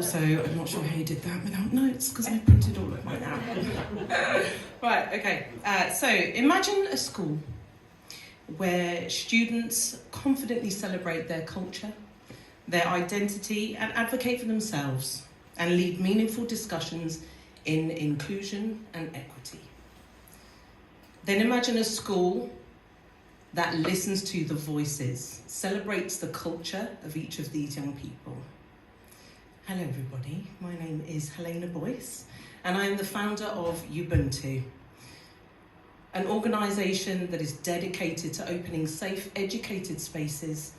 so I'm not sure how you did that without notes, because I printed all of mine out. Right, okay. So imagine a school where students confidently celebrate their culture, their identity, and advocate for themselves, and lead meaningful discussions in inclusion and equity. Then imagine a school that listens to the voices, celebrates the culture of each of these young people. Hello everybody, my name is Helena Boyce, and I am the founder of YOUbuntu, an organisation that is dedicated to opening safe, educated spaces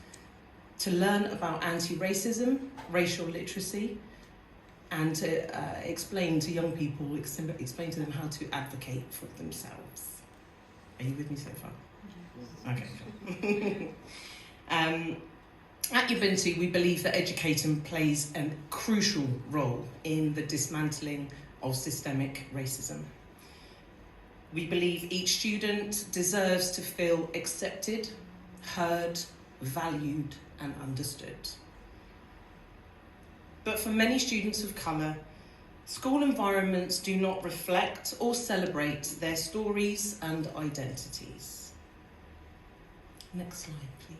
to learn about anti-racism, racial literacy, and to explain to young people, explain to them how to advocate for themselves. Are you with me so far? Okay. At YOUbuntu, we believe that educating plays a crucial role in the dismantling of systemic racism. We believe each student deserves to feel accepted, heard, valued, and understood. But for many students of colour, school environments do not reflect or celebrate their stories and identities. Next slide, please.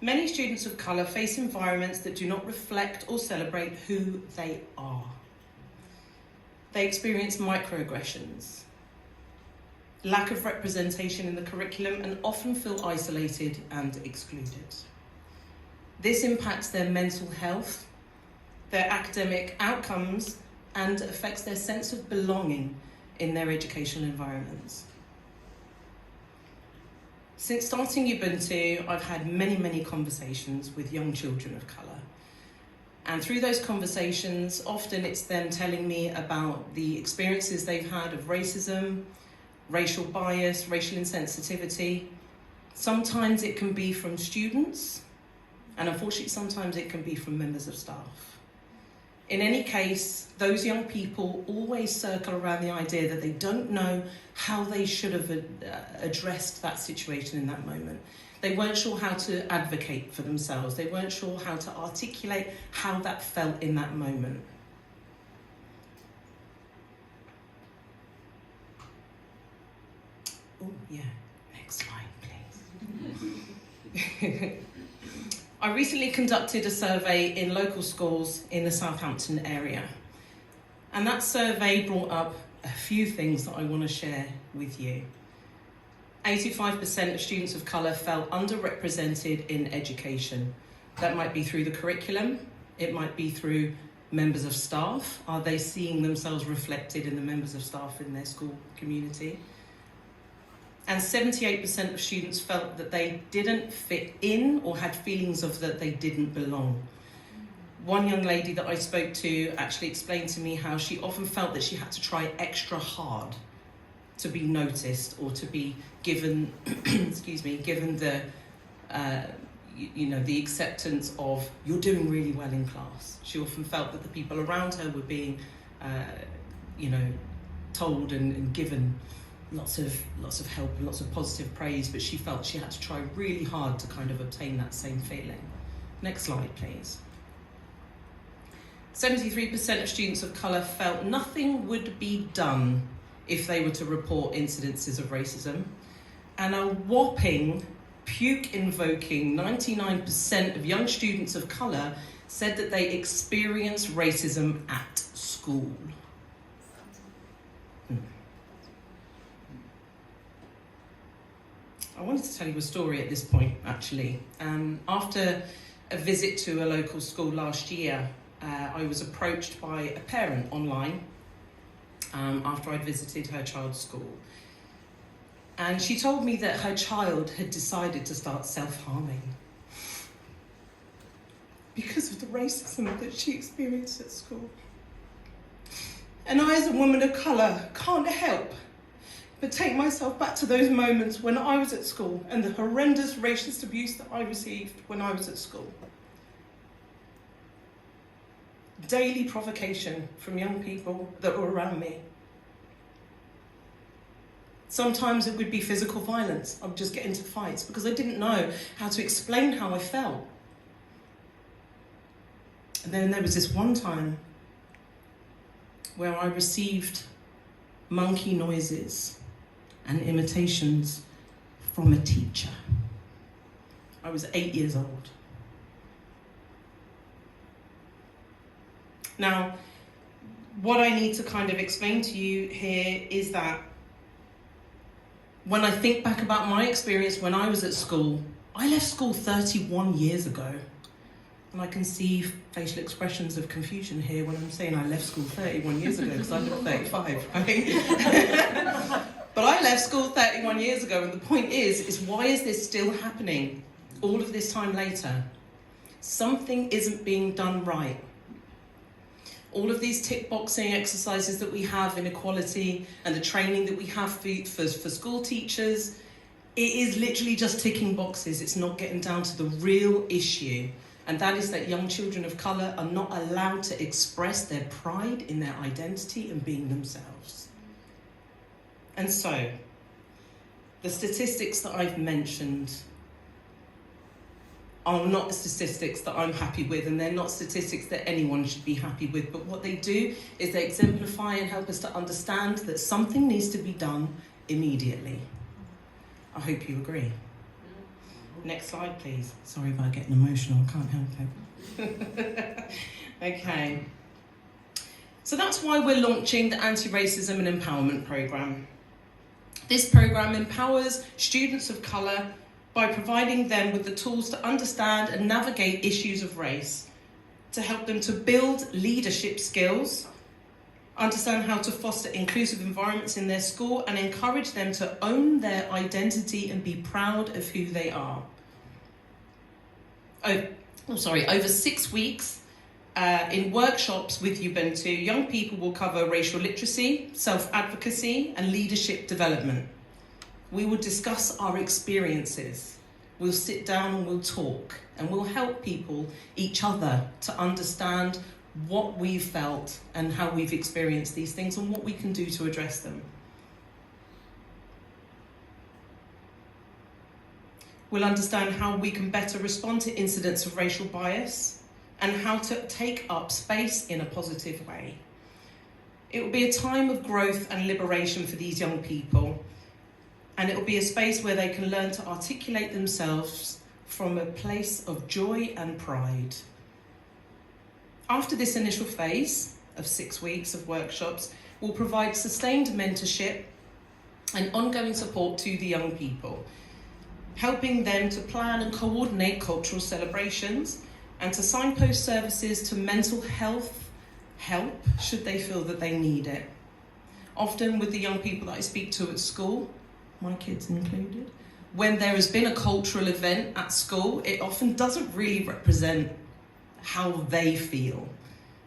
Many students of colour face environments that do not reflect or celebrate who they are. They experience microaggressions, lack of representation in the curriculum, and often feel isolated and excluded. This impacts their mental health, their academic outcomes, and affects their sense of belonging in their educational environments. Since starting YOUbuntu, I've had many conversations with young children of colour. And through those conversations, often it's them telling me about the experiences they've had of racism, racial bias, racial insensitivity. Sometimes it can be from students, and unfortunately sometimes it can be from members of staff. In any case, those young people always circle around the idea that they don't know how they should have addressed that situation in that moment. They weren't sure how to advocate for themselves. They weren't sure how to articulate how that felt in that moment. Oh, yeah, next slide, please. I recently conducted a survey in local schools in the Southampton area. And that survey brought up a few things that I want to share with you. 85% of students of colour felt underrepresented in education. That might be through the curriculum, it might be through members of staff. Are they seeing themselves reflected in the members of staff in their school community? And 78% of students felt that they didn't fit in or had feelings of that they didn't belong. One young lady that I spoke to actually explained to me how she often felt that she had to try extra hard to be noticed or to be given, given the, the acceptance of, you're doing really well in class. She often felt that the people around her were being, told and given lots of help and lots of positive praise, but she felt she had to try really hard to kind of obtain that same feeling. Next slide, please. 73% of students of colour felt nothing would be done if they were to report incidences of racism, and a whopping, puke-invoking 99% of young students of colour said that they experienced racism at school. I wanted to tell you a story at this point, actually. After a visit to a local school last year, I was approached by a parent online after I'd visited her child's school. And she told me that her child had decided to start self-harming because of the racism that she experienced at school. And I, as a woman of colour, can't help but take myself back to those moments when I was at school and the horrendous racist abuse that I received when I was at school. Daily provocation from young people that were around me. Sometimes it would be physical violence. I would just get into fights because I didn't know how to explain how I felt. And then there was this one time where I received monkey noises and imitations from a teacher. I was 8 years old. Now, what I need to kind of explain to you here is that when I think back about my experience when I was at school, I left school 31 years ago. And I can see facial expressions of confusion here when I'm saying I left school 31 years ago, because I look 35, right? But I left school 31 years ago, and the point is why is this still happening all of this time later? Something isn't being done right. All of these tick boxing exercises that we have in equality and the training that we have for school teachers, it is literally just ticking boxes. It's not getting down to the real issue. And that is that young children of colour are not allowed to express their pride in their identity and being themselves. And so, the statistics that I've mentioned are not statistics that I'm happy with, and they're not statistics that anyone should be happy with, but what they do is they exemplify and help us to understand that something needs to be done immediately. I hope you agree. Next slide, please. Sorry about getting emotional, I can't help it. Okay. So that's why we're launching the Anti-Racism and Empowerment Programme. This programme empowers students of colour by providing them with the tools to understand and navigate issues of race, to help them to build leadership skills, understand how to foster inclusive environments in their school, and encourage them to own their identity and be proud of who they are. Over 6 weeks in workshops with YOUbuntu, young people will cover racial literacy, self-advocacy, and leadership development. We will discuss our experiences. We'll sit down and we'll talk, and we'll help people, each other, to understand what we've felt and how we've experienced these things and what we can do to address them. We'll understand how we can better respond to incidents of racial bias and how to take up space in a positive way. It will be a time of growth and liberation for these young people, and it will be a space where they can learn to articulate themselves from a place of joy and pride. After this initial phase of 6 weeks of workshops, we'll provide sustained mentorship and ongoing support to the young people, helping them to plan and coordinate cultural celebrations and to signpost services to mental health help should they feel that they need it. Often with the young people that I speak to at school, my kids included, when there has been a cultural event at school, it often doesn't really represent how they feel.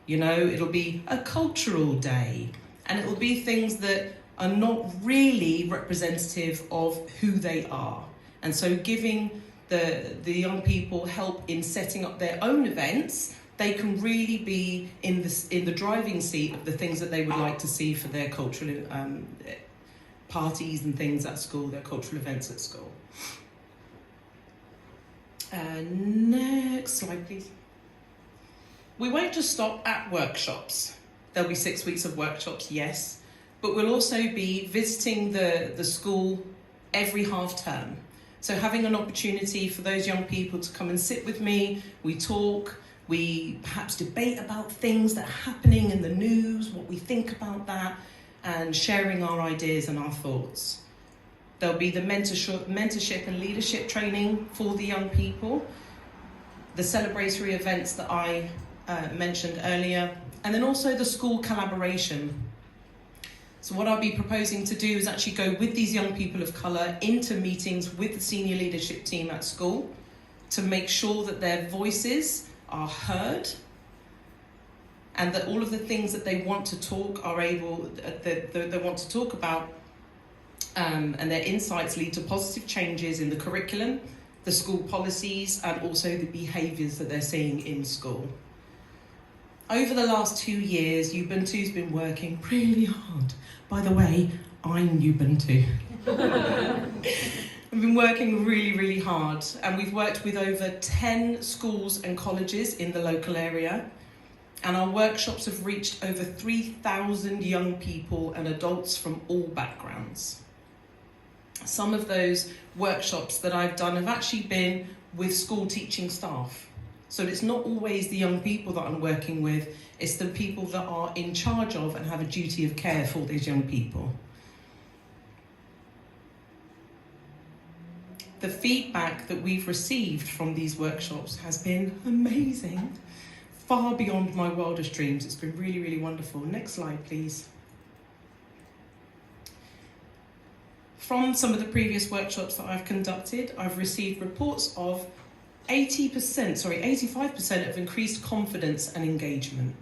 You know, it'll be a cultural day, and it'll be things that are not really representative of who they are. And so giving the young people help in setting up their own events, they can really be in the driving seat of the things that they would like to see for their cultural parties and things at school, their cultural events at school. Next slide, please. We won't just stop at workshops. There'll be 6 weeks of workshops, yes, but we'll also be visiting the school every half term. So having an opportunity for those young people to come and sit with me, we talk, we perhaps debate about things that are happening in the news, what we think about that, and sharing our ideas and our thoughts. There'll be the mentorship and leadership training for the young people, the celebratory events that I mentioned earlier, and then also the school collaboration. So what I'll be proposing to do is actually go with these young people of colour into meetings with the senior leadership team at school to make sure that their voices are heard and that all of the things that they want to talk are able, they want to talk about, and their insights lead to positive changes in the curriculum, the school policies, and also the behaviours that they're seeing in school. Over the last 2 years, YOUbuntu's been working really hard. By the way, I'm YOUbuntu. We've been working really, really hard, and we've worked with over 10 schools and colleges in the local area. and our workshops have reached over 3,000 young people and adults from all backgrounds. Some of those workshops that I've done have actually been with school teaching staff. So it's not always the young people that I'm working with, it's the people that are in charge of and have a duty of care for these young people. The feedback that we've received from these workshops has been amazing, far beyond my wildest dreams. It's been really, really wonderful. Next slide, please. From some of the previous workshops that I've conducted, I've received reports of 85% of increased confidence and engagement.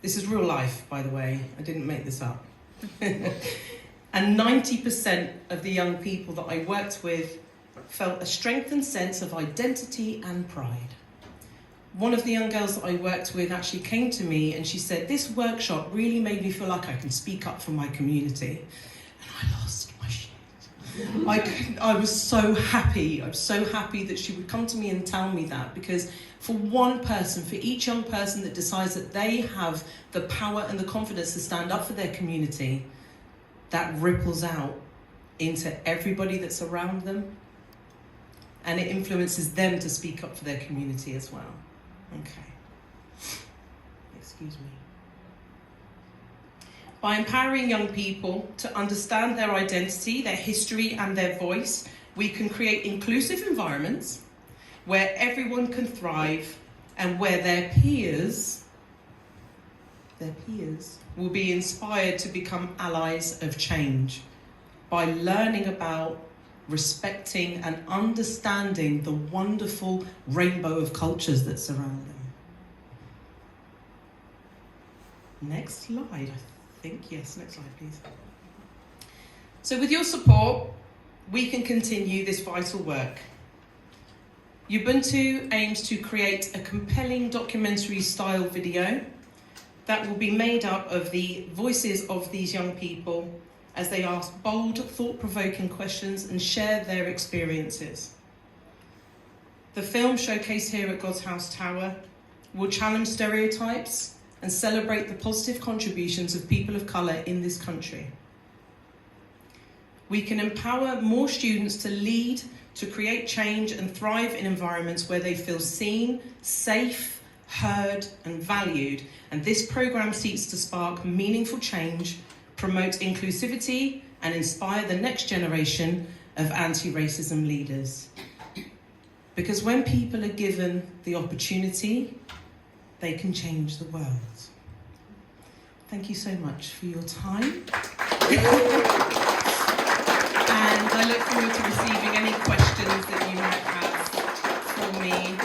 This is real life, by the way. I didn't make this up. And 90% of the young people that I worked with felt a strengthened sense of identity and pride. One of the young girls that I worked with actually came to me and she said, this workshop really made me feel like I can speak up for my community. And I lost my shit. I was so happy. I'm so happy that she would come to me and tell me that, because for one person, for each young person that decides that they have the power and the confidence to stand up for their community, that ripples out into everybody that's around them, and it influences them to speak up for their community as well. Okay. Excuse me. By empowering young people to understand their identity, their history, and their voice, we can create inclusive environments where everyone can thrive and where their peers will be inspired to become allies of change by learning about, respecting, and understanding the wonderful rainbow of cultures that surround them. Next slide, I think. Yes, next slide, please. So with your support, we can continue this vital work. YOUbuntu aims to create a compelling documentary-style video that will be made up of the voices of these young people as they ask bold, thought-provoking questions and share their experiences. The film showcased here at God's House Tower will challenge stereotypes and celebrate the positive contributions of people of colour in this country. We can empower more students to lead, to create change and thrive in environments where they feel seen, safe, heard and valued. And this programme seeks to spark meaningful change, promote inclusivity and inspire the next generation of anti-racism leaders. Because when people are given the opportunity, they can change the world. Thank you so much for your time. And I look forward to receiving any questions that you might have for me.